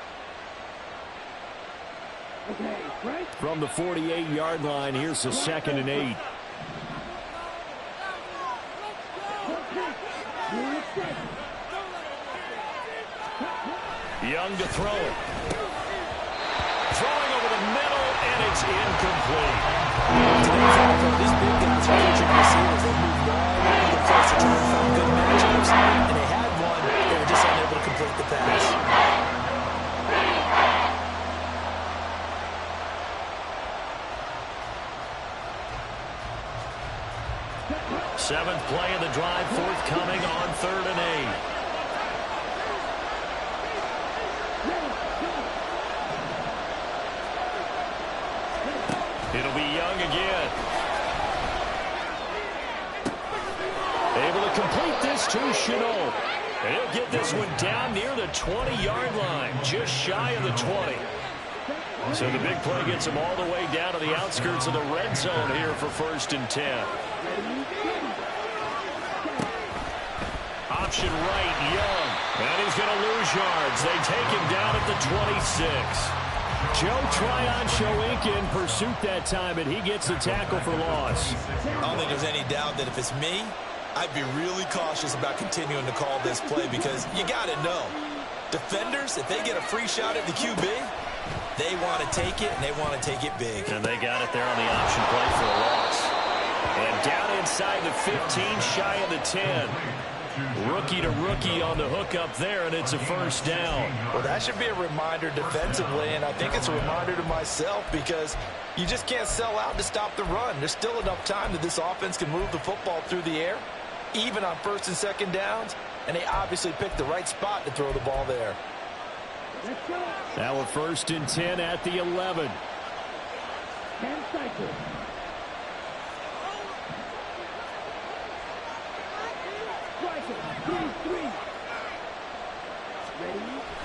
From the 48-yard line, here's the 2nd and 8. Young to throw it. Throwing over the middle, and it's incomplete. Today's NFL, these big guys are featured receivers. They move long over the place to try and find good matchups, and they had one. They were just unable to complete the pass. 7th play of the drive forthcoming on 3rd and 8. It'll be Young again. Able to complete this to Chenault. And he'll get this one down near the 20-yard line, just shy of the 20. So the big play gets him all the way down to the outskirts of the red zone here for 1st and 10. Option right, Young. And he's going to lose yards. They take him down at the 26. Joe Tryon showing in pursuit that time, and he gets the tackle for loss. I don't think there's any doubt that if it's me, I'd be really cautious about continuing to call this play because you got to know, defenders, if they get a free shot at the QB, they want to take it, and they want to take it big. And they got it there on the option play for a loss. And down inside the 15, shy of the 10. Rookie to rookie on the hook up there, and it's a 1st down. Well, that should be a reminder defensively, and I think it's a reminder to myself because you just can't sell out to stop the run. There's still enough time that this offense can move the football through the air, even on 1st and 2nd downs, and they obviously picked the right spot to throw the ball there. Now we're 1st and 10 at the 11.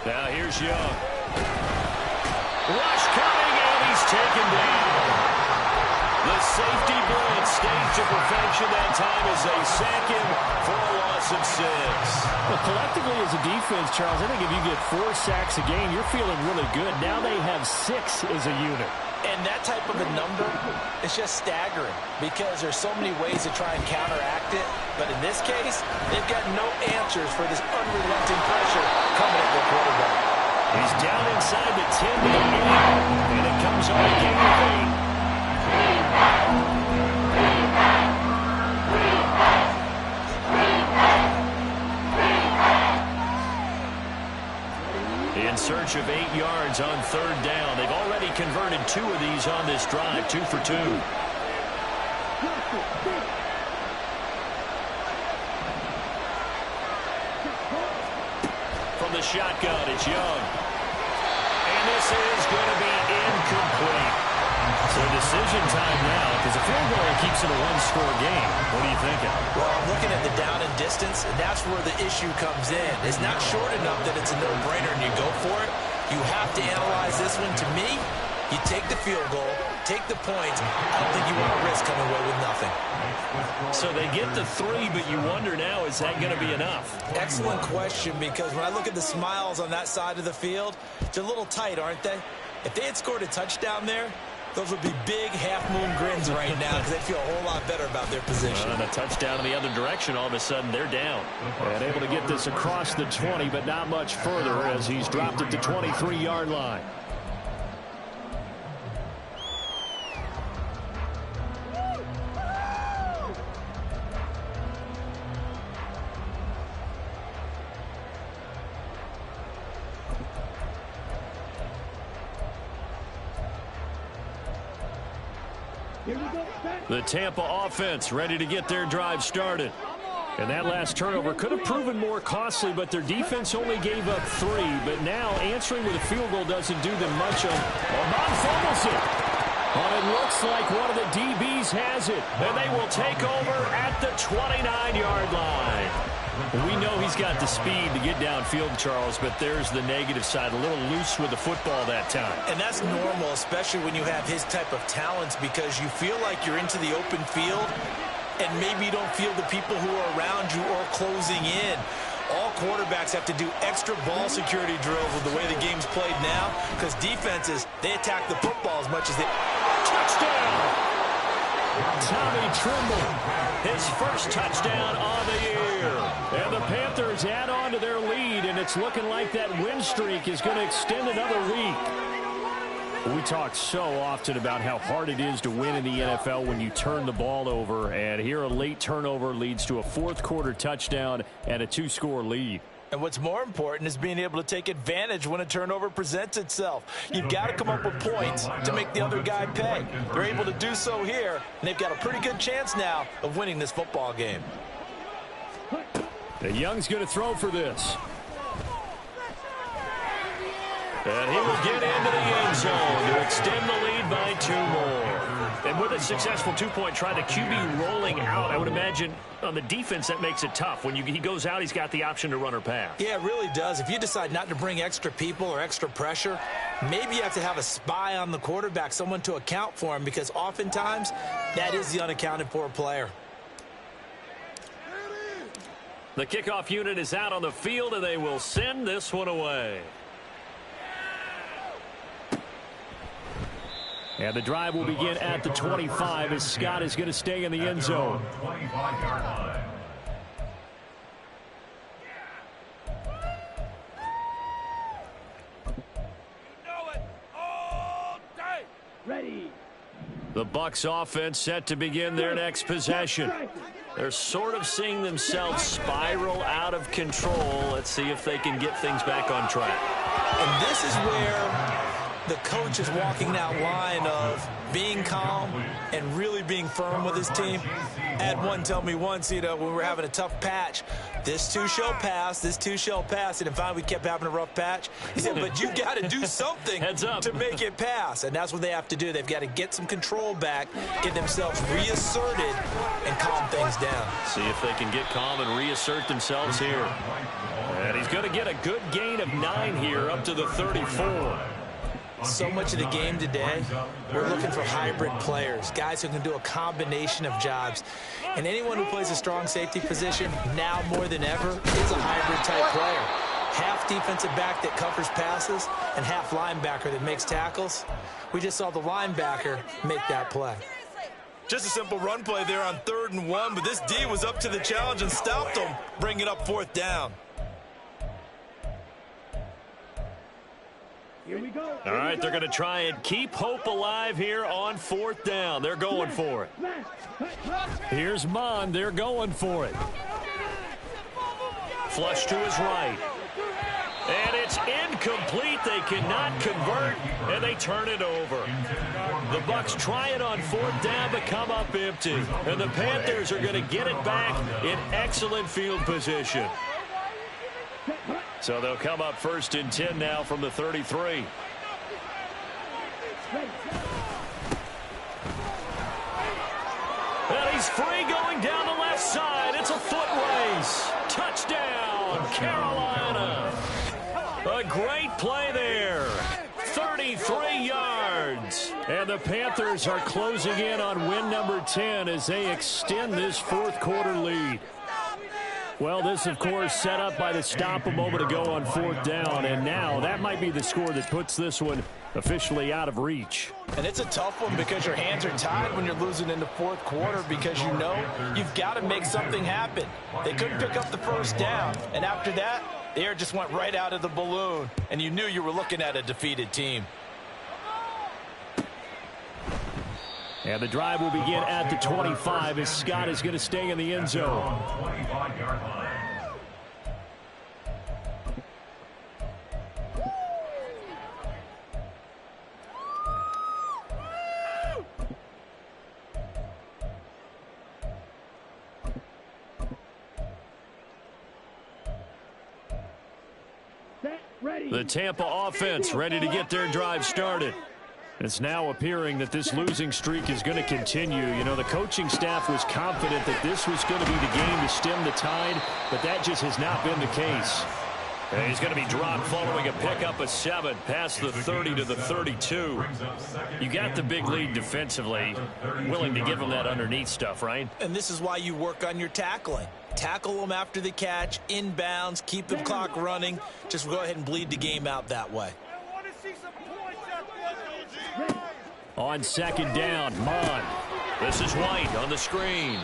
Now here's Young. Rush coming, and he's taken down. The safety blitz staged to perfection that time as they sack him for a loss of 6. Well, collectively as a defense, Charles, I think if you get 4 sacks a game, you're feeling really good. Now they have 6 as a unit. And that type of a number is just staggering because there's so many ways to try and counteract it. But in this case, they've got no answers for this unrelenting pressure coming at their quarterback. He's down inside the 10 to the 8, and it comes on a gain of 8. In search of 8 yards on 3rd down. They've already converted 2 of these on this drive, 2 for 2. From the shotgun, it's Young. And this is going to be incomplete. So decision time now, because a field goal keeps it a one-score game. What are you thinking? Well, I'm looking at the down and distance, and that's where the issue comes in. It's not short enough that it's a no-brainer and you go for it. You have to analyze this one. To me, you take the field goal, take the points. I don't think you want to risk coming away with nothing. So they get the 3, but you wonder now, is that going to be enough? Excellent question, because when I look at the smiles on that side of the field, they're a little tight, aren't they? If they had scored a touchdown there, those would be big half-moon grins right now because they feel a whole lot better about their position. And a touchdown in the other direction, all of a sudden they're down. And able to get this across the 20, but not much further as he's dropped it to 23-yard line. The Tampa offense ready to get their drive started. And that last turnover could have proven more costly, but their defense only gave up 3. But now answering with a field goal doesn't do them much. Ahmad fumbles it. But it looks like one of the DBs has it. And they will take over at the 29-yard line. We know he's got the speed to get downfield, Charles, but there's the negative side. A little loose with the football that time. And that's normal, especially when you have his type of talents, because you feel like you're into the open field, and maybe you don't feel the people who are around you or closing in. All quarterbacks have to do extra ball security drills with the way the game's played now, because defenses, they attack the football as much as they... Touchdown! Tommy Tremble, his first touchdown on the year. And the Panthers add on to their lead, and it's looking like that win streak is going to extend another week. We talk so often about how hard it is to win in the NFL when you turn the ball over, and here a late turnover leads to a fourth-quarter touchdown and a 2-score lead. And what's more important is being able to take advantage when a turnover presents itself. You've got to come up with points to make the other guy pay. They're able to do so here, and they've got a pretty good chance now of winning this football game. And Young's going to throw for this. And he will get into the end zone to extend the lead by 2 more. And with a successful 2-point try, the QB rolling out, I would imagine on the defense that makes it tough. When he goes out, he's got the option to run or pass. Yeah, it really does. If you decide not to bring extra people or extra pressure, maybe you have to have a spy on the quarterback, someone to account for him, because oftentimes that is the unaccounted for player. The kickoff unit is out on the field, and they will send this one away. And the drive will begin at the 25 as Scott is going to stay in the end zone. 25-yard line. Ready. The Bucs offense set to begin their next possession. They're sort of seeing themselves spiral out of control. Let's see if they can get things back on track. And this is where the coach is walking that line of being calm and really being firm with his team. I had one tell me once, when we were having a tough patch, this too shall pass, this too shall pass. And finally, we kept having a rough patch. He said, but you got to do something to make it pass. And that's what they have to do. They've got to get some control back, get themselves reasserted, and calm things down. See if they can get calm and reassert themselves here. And he's going to get a good gain of 9 here up to the 34. So much of the game today, we're looking for hybrid players, guys who can do a combination of jobs. And anyone who plays a strong safety position, now more than ever, is a hybrid-type player. Half defensive back that covers passes and half linebacker that makes tackles. We just saw the linebacker make that play. Just a simple run play there on 3rd and 1, but this D was up to the challenge and stopped him, bringing up 4th down. Here we go. All right, they're going to try and keep hope alive here on 4th down. They're going for it. Here's Mon. They're going for it. Flush to his right. And it's incomplete. They cannot convert, and they turn it over. The Bucs try it on 4th down, but come up empty. And the Panthers are going to get it back in excellent field position. So they'll come up 1st and 10 now from the 33. And he's free going down the left side. It's a foot race. Touchdown, Carolina. A great play there. 33 yards. And the Panthers are closing in on win number 10 as they extend this 4th quarter lead. Well, this, of course, set up by the stop a moment ago on 4th down, and now that might be the score that puts this one officially out of reach. And it's a tough one because your hands are tied when you're losing in the 4th quarter because you know you've got to make something happen. They couldn't pick up the 1st down, and after that, the air just went right out of the balloon, and you knew you were looking at a defeated team. And the drive will begin at the 25 as Scott is going to stay in the end zone. 25-yard line. The Tampa offense ready to get their drive started. It's now appearing that this losing streak is going to continue. You know, the coaching staff was confident that this was going to be the game to stem the tide, but that just has not been the case. And he's going to be dropped following a pickup of 7 past the 30 to the 32. You got the big lead defensively, willing to give them that underneath stuff, right? And this is why you work on your tackling. Tackle them after the catch, inbounds, keep the clock running. Just go ahead and bleed the game out that way. On 2nd down, Mon. This is White on the screen.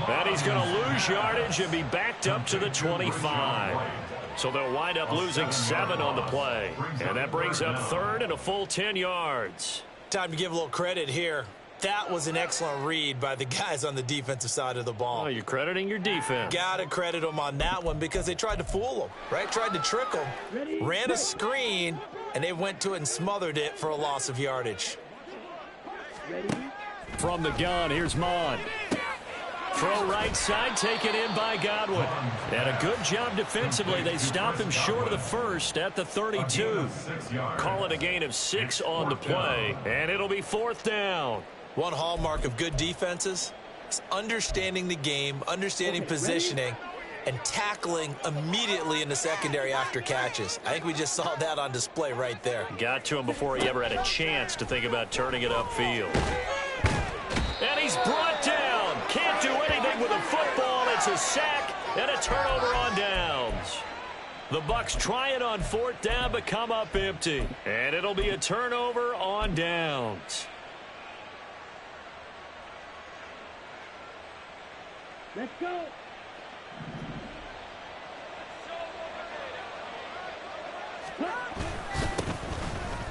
And he's going to lose yardage and be backed up to the 25. So they'll wind up losing 7 on the play. And that brings up 3rd and a full 10 yards. Time to give a little credit here. That was an excellent read by the guys on the defensive side of the ball. Oh, you're crediting your defense. Got to credit them on that one because they tried to fool them, right? Tried to trick them, ran a screen, and they went to it and smothered it for a loss of yardage. From the gun, here's Mon. Throw right side, taken in by Godwin. And a good job defensively. They stop him short of the 1st at the 32. Call it a gain of 6 on the play. And it'll be 4th down. One hallmark of good defenses is understanding the game, understanding positioning, and tackling immediately in the secondary after catches. I think we just saw that on display right there. Got to him before he ever had a chance to think about turning it upfield. And he's brought down. Can't do anything with a football. It's a sack and a turnover on downs. The Bucs try it on 4th down, but come up empty. And it'll be a turnover on downs. Let's go.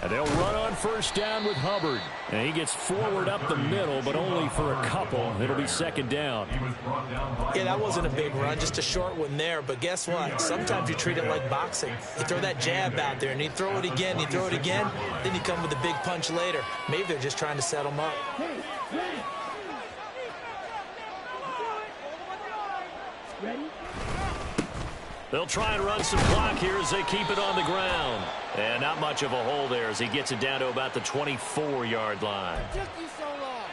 And they'll run on 1st down with Hubbard. And he gets forward up the middle, but only for a couple. It'll be 2nd down. Yeah, that wasn't a big run, just a short one there. But guess what? Sometimes you treat it like boxing. You throw that jab out there, and you throw it again, you throw it again, then you come with a big punch later. Maybe they're just trying to set them up. Ready? They'll try and run some clock here as they keep it on the ground. And not much of a hole there as he gets it down to about the 24-yard line.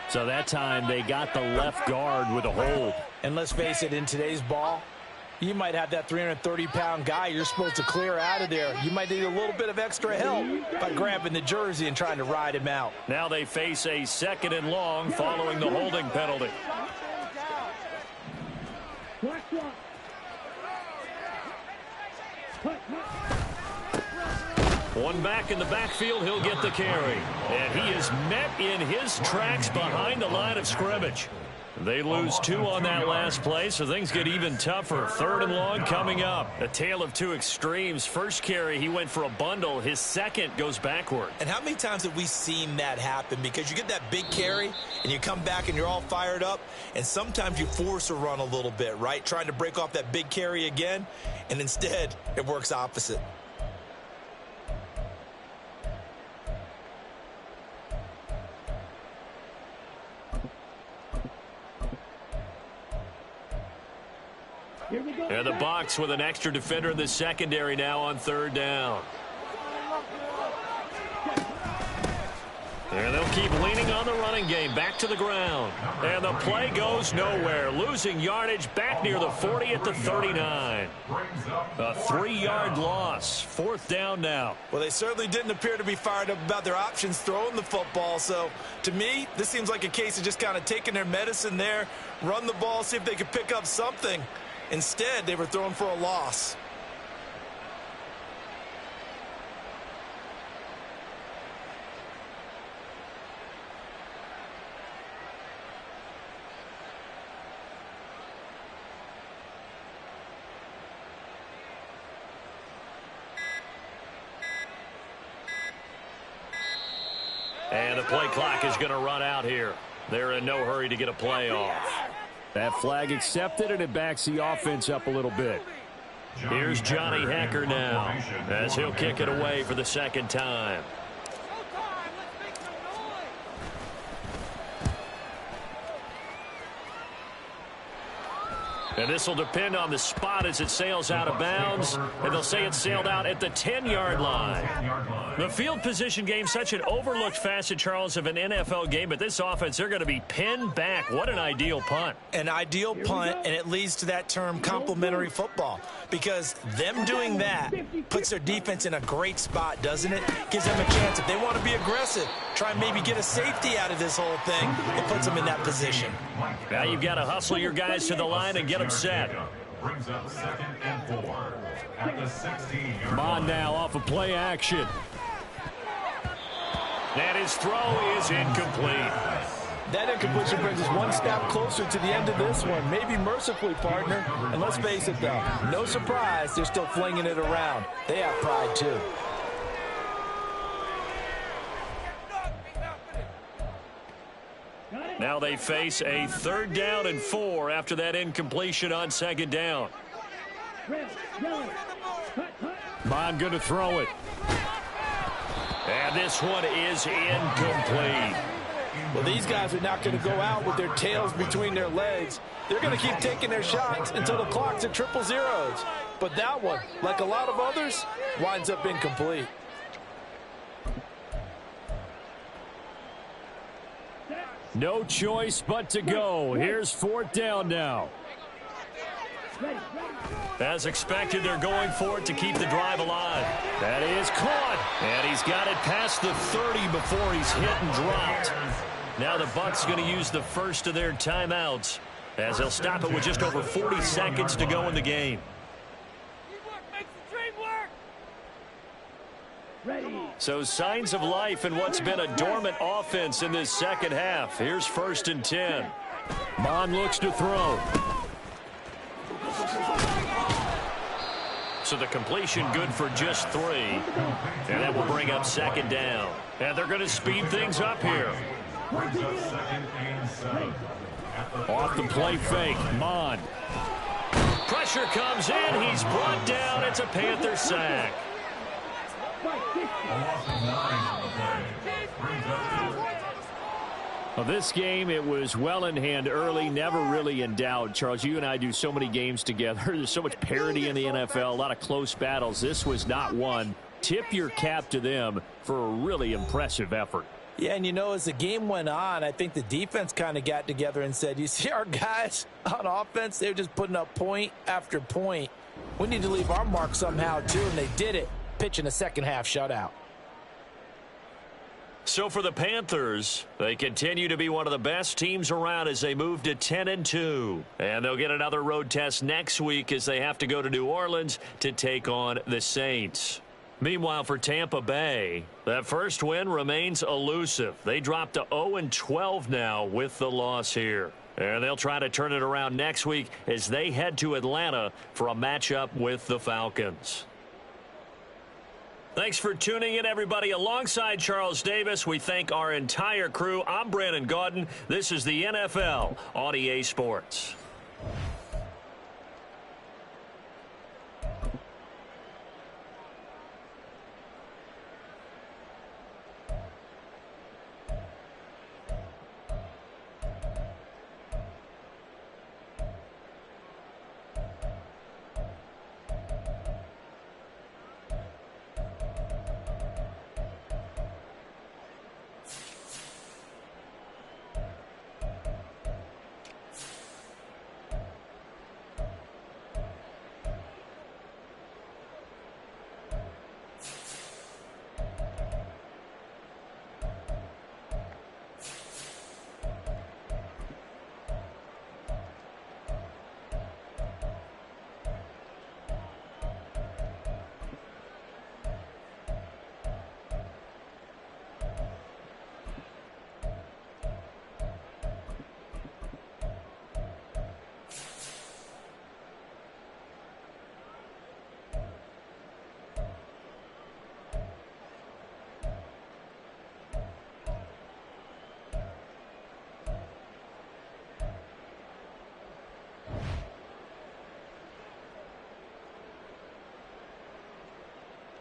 So that time they got the left guard with a hold. And let's face it, in today's ball, you might have that 330-pound guy you're supposed to clear out of there. You might need a little bit of extra help by grabbing the jersey and trying to ride him out. Now they face a 2nd and long following the holding penalty. One back in the backfield, he'll get the carry. And he is met in his tracks behind the line of scrimmage. They lose 2 on that last play, so things get even tougher. 3rd and long coming up. A tale of two extremes. First carry, he went for a bundle. His second goes backward. And how many times have we seen that happen? Because you get that big carry, and you come back and you're all fired up, and sometimes you force a run a little bit, right? Trying to break off that big carry again, and instead it works opposite. And the Bucs with an extra defender in the secondary now on 3rd down. And they'll keep leaning on the running game. Back to the ground. And the play goes nowhere. Losing yardage back near the 40 at the 39. A 3-yard loss. 4th down now. Well, they certainly didn't appear to be fired up about their options throwing the football. So, to me, this seems like a case of just kind of taking their medicine there, run the ball, see if they could pick up something. Instead, they were throwing for a loss. And the play clock is going to run out here. They're in no hurry to get a play off. That flag accepted, and it backs the offense up a little bit. Here's Johnny Hekker now, as he'll kick it away for the 2nd time. And this will depend on the spot as it sails out of bounds. And they'll say it sailed out at the 10-yard line. The field position game, such an overlooked facet, Charles, of an NFL game. But this offense, they're going to be pinned back. What an ideal punt. An ideal punt, and it leads to that term complementary football. Because them doing that puts their defense in a great spot, doesn't it? Gives them a chance. If they want to be aggressive, try and maybe get a safety out of this whole thing, it puts them in that position. Now you've got to hustle your guys to the line and get them set. Brings up 2nd and 4 at the 16-yard Come on now, off of play action. And his throw is incomplete. That incompletion brings us one step closer to the end of this one. Maybe mercifully, partner. And let's face it, though, no surprise, they're still flinging it around. They have pride, too. Now they face a 3rd down and 4 after that incompletion on 2nd down. Bond going to throw it. And this one is incomplete. Well, these guys are not going to go out with their tails between their legs. They're going to keep taking their shots until the clock's at 000s. But that one, like a lot of others, winds up incomplete. No choice but to go. Here's 4th down now. As expected, they're going for it to keep the drive alive. That is caught. And he's got it past the 30 before he's hit and dropped. Now the Bucs going to use the first of their timeouts, as they'll stop it with just over 40 seconds to go in the game. So signs of life in what's been a dormant offense in this 2nd half. Here's 1st and 10. Bond looks to throw. So the completion good for just 3. And that will bring up 2nd down. And they're going to speed things up here. Off the play fake, Mond. Pressure comes in. He's brought down. It's a Panther sack. Well, this game, it was well in hand early, never really in doubt. Charles, you and I do so many games together. There's so much parity in the NFL, a lot of close battles. This was not one. Tip your cap to them for a really impressive effort. Yeah, and you know, as the game went on, I think the defense kind of got together and said, you see our guys on offense, they were just putting up point after point. We need to leave our mark somehow, too, and they did it, pitching a 2nd half shutout. So for the Panthers, they continue to be one of the best teams around as they move to 10-2. And they'll get another road test next week as they have to go to New Orleans to take on the Saints. Meanwhile, for Tampa Bay, that first win remains elusive. They dropped to 0-12 now with the loss here. And they'll try to turn it around next week as they head to Atlanta for a matchup with the Falcons. Thanks for tuning in, everybody. Alongside Charles Davis, we thank our entire crew. I'm Brandon Gaudin. This is the NFL on EA Sports.